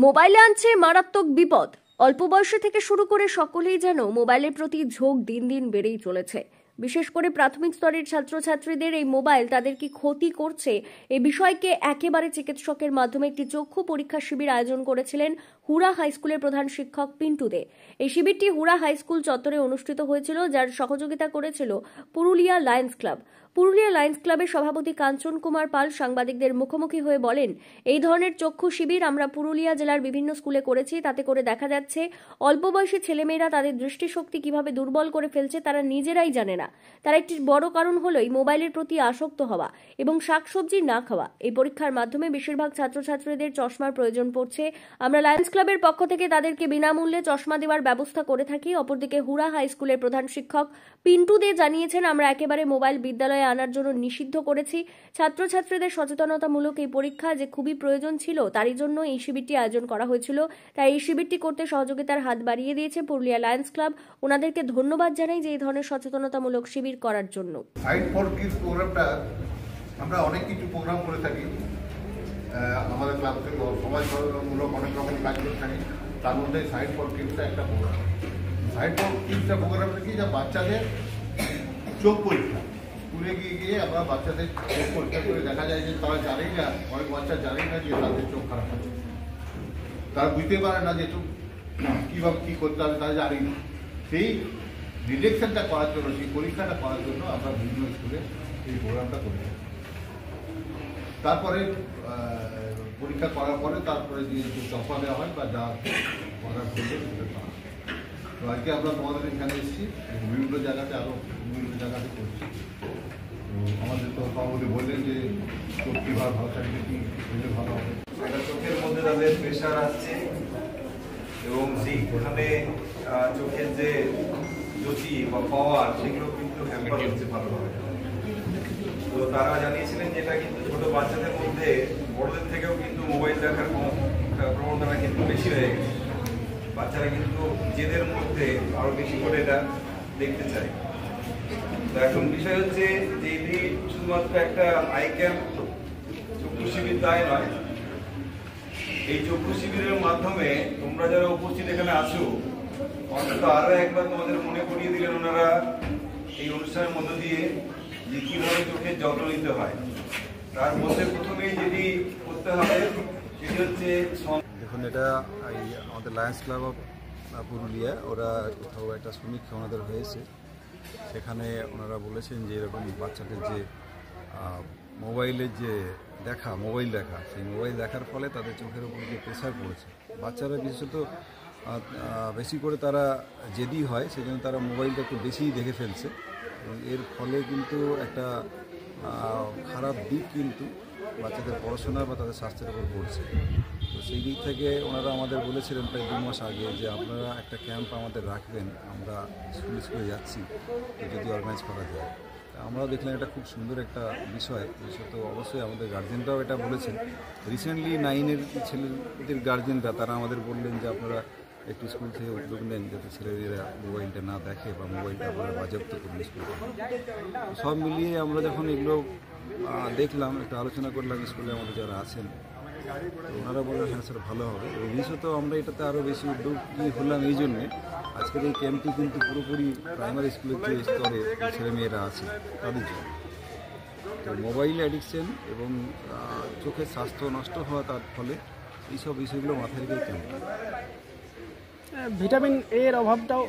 মোবাইলে আনছে মারাত্মক বিপদ। অল্প বয়স থেকে শুরু করে সকলেই যেন মোবাইলের প্রতি ঝোঁক দিন দিন বেড়েই চলেছে। বিশেষ করে প্রাথমিক স্তরের ছাত্রছাত্রীদের এই মোবাইল তাদের কি ক্ষতি করছে এই বিষয়কে একেবারে চিকিৎসকের মাধ্যমে একটি চক্ষু পরীক্ষা শিবির আয়োজন করেছিলেন হুড়া হাই স্কুলের প্রধান শিক্ষক পিন্টু দে। এই শিবিরটি হুড়া হাই স্কুল চত্বরে অনুষ্ঠিত হয়েছিল, যার সহযোগিতা করেছিল Purulia Lions club. Purulia Lions ক্লাবের সভাপতি কাঞ্চন কুমার পাল সাংবাদিকদের মুখোমুখি হয়ে বলেন, এই ধরনের চক্ষু শিবির আমরা পুরুলিয়া জেলার বিভিন্ন স্কুলে করেছি। তাতে করে দেখা যাচ্ছে অল্প বয়সী ছেলেমেয়েরা তাদের দৃষ্টিশক্তি কিভাবে দুর্বল করে ফেলছে তারা নিজেরাই জানে না। তার একটি বড় কারণ হলো এই মোবাইলের প্রতি আসক্ত হওয়া এবং শাকসবজি না খাওয়া। এই পরীক্ষার মাধ্যমে বেশিরভাগ ছাত্রছাত্রীদের চশমার প্রয়োজন পড়ছে। আমরা লায়ন্স ক্লাবের পক্ষ থেকে তাদেরকে বিনামূল্যে চশমা দেওয়ার ব্যবস্থা করে থাকি। অপরদিকে হুড়া হাই স্কুলের প্রধান শিক্ষক পিন্টু দে জানিয়েছেন, আমরা একেবারে মোবাইল বিদ্যালয়ে আনার জন্য নিষিদ্ধ করেছি। ছাত্রছাত্রীদের সচেতনতামূলক এই পরীক্ষা যে খুবই প্রয়োজন ছিল, তারই জন্য এই শিবিরটি আয়োজন করা হয়েছিল। তাই এই শিবিরটি করতে সহযোগিতার হাত বাড়িয়ে দিয়েছে পুরুলিয়া লায়ন্স ক্লাব। ওনাদেরকে ধন্যবাদ জানাই যে এই ধরনের সচেতনতামূলক শিবির করার জন্য। সাইট ফর কিডস প্রোগ্রামটা আমরা অনেক কিছু প্রোগ্রাম করে থাকি আমাদের ক্লাব থেকে, সমাজমূলক অনেক রকম কাজ করে থাকি। তার মধ্যে সাইট ফর কিডসটা একটা প্রোগ্রাম। সাইট ফর কিডসটা প্রোগ্রামটা কি, যা বাচ্চাদের চোখ পরীক্ষা। স্কুলে গিয়ে আমরা বাচ্চাদের চোখ পরীক্ষা করে দেখা যায় যে তারা জানেই না, অনেক বাচ্চা জানেই না যে তাদের চোখ খারাপ আছে, তারা বুঝতে পারে না যে চোখ কীভাবে কী করতে হবে, তারা জানি না। সেই ডিটেকশনটা করার জন্য, সেই পরীক্ষাটা করার জন্য আমরা বিভিন্ন স্কুলে এই প্রোগ্রামটা করি। তারপরে পরীক্ষা করার পরে তারপরে যে চশমা দেওয়া হয় বা যা করার করলে সেটা করা হয়। তো আজকে আমরা তোমাদের এখানে এসেছি, বিভিন্ন জায়গাতে আরও বিভিন্ন জায়গাতে করছি। তো আমাদের তো সভাপতি বললেন যে চোখ কীভাবে ভালো থাকবে, কী করলে ভালো হবে। চোখের মধ্যে তাদের প্রেশার আসছে এবং ওখানে চোখের যে জ্যোতি বা পাওয়ার সেগুলো কিন্তু হ্যাম্পার হচ্ছে ভালোভাবে। তো তারা জানিয়েছিলেন যে এটা কিন্তু ছোট বাচ্চাদের মধ্যে বড়দের থেকেও কিন্তু মোবাইল দেখার প্রবণতা কিন্তু বেশি হয়ে গেছে। বাচ্চারা কিন্তু নিজেদের মধ্যে আরো বেশি করে এটা দেখতে চায়। তো এখন বিষয় হচ্ছে যে এটি শুধুমাত্র একটা আই ক্যাম্প চক্ষু শিবির তাই নয়, এই চক্ষু শিবিরের মাধ্যমে তোমরা যারা উপস্থিত এখানে আছো, অন্তত আরো একবার তোমাদের মনে করিয়ে দিলেন ওনারা এই অনুষ্ঠানের মধ্য দিয়ে যে কিভাবে চোখের যত্ন নিতে হয়। তার মধ্যে প্রথমেই যেটি করতে হবে সেটি হচ্ছে, দেখুন, এটা আমাদের লায়ন্স ক্লাব অফ পুরুলিয়া, ওরা কোথাও একটা সমীক্ষা ওনাদের হয়েছে। সেখানে ওনারা বলেছেন যে এরকম বাচ্চাদের যে মোবাইলের যে মোবাইল দেখা, সেই মোবাইল দেখার ফলে তাদের চোখের উপর যে প্রেশার পড়েছে। বাচ্চারা বিশেষত বেশি করে তারা জেদি হয়, সেই জন্য তারা মোবাইলটা একটু বেশিই দেখে ফেলছে এবং এর ফলে কিন্তু একটা খারাপ দিক কিন্তু বাচ্চাদের পড়াশোনা বা তাদের স্বাস্থ্যের উপর পড়ছে। তো সেই দিক থেকে ওনারা আমাদের বলেছিলেন প্রায় 2 মাস আগে যে আপনারা একটা ক্যাম্প আমাদের রাখবেন, আমরা স্কুলে যাচ্ছি, তো যদি অর্গানাইজ করা যায়। আমরাও দেখলাম এটা খুব সুন্দর একটা বিষয়। বিশেষত অবশ্যই আমাদের গার্জেনরাও এটা বলেছেন। রিসেন্টলি 9-এর ছেলেদের গার্জেনরা তারা আমাদের বললেন যে আপনারা একটু স্কুল থেকে উদ্যোগ নেন যাতে ছেলেমেয়েরা মোবাইলটা না দেখে বা মোবাইলটা আপনারা বাজেয়াপ্ত করুন স্কুল থেকে। সব মিলিয়ে আমরা যখন এগুলো দেখলাম, একটু আলোচনা করলাম স্কুলে আমাদের যারা আছেন, তো ওনারা বললেন হ্যাঁ স্যার ভালো হবে। এবং বিশেষত আমরা এটাতে আরও বেশি উদ্যোগী হলাম এই জন্যে, আজকের এই ক্যাম্পটি কিন্তু পুরোপুরি প্রাইমারি স্কুলের যে স্তরে ছেলেমেয়েরা আছে তাদের জন্য। তো মোবাইল অ্যাডিকশন এবং চোখের স্বাস্থ্য নষ্ট হওয়া, তার ফলে এইসব বিষয়গুলো মাথায় রেখে ক্যাম্প। ভিটামিন এর অভাবটাও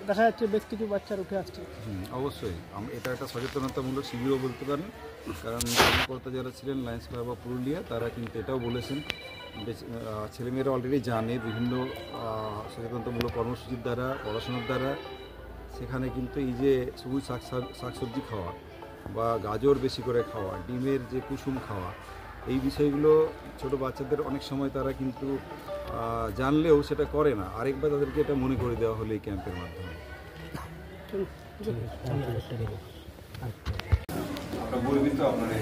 দেখা যাচ্ছে বেশ কিছু বাচ্চার উঠে আসছে। অবশ্যই এটা একটা সচেতনতামূলক শিবিরও বলতে পারেন, কারণ কর্মকর্তা যারা ছিলেন লায়ন্স ক্লাব অফ পুরুলিয়া তারা কিন্তু এটাও বলেছেন, ছেলেমেয়েরা অলরেডি জানে বিভিন্ন সচেতনতামূলক কর্মসূচির দ্বারা, পড়াশোনার দ্বারা, সেখানে কিন্তু এই যে সবুজ শাকসবজি খাওয়া বা গাজর বেশি করে খাওয়া, ডিমের যে কুসুম খাওয়া, এই বিষয়গুলো ছোট বাচ্চাদের অনেক সময় তারা কিন্তু জানলেও সেটা করে না। আরেকবার তাদেরকে এটা মনে করে দেওয়া হলো এই ক্যাম্পের মাধ্যমে। আমরা গর্বিত আপনারা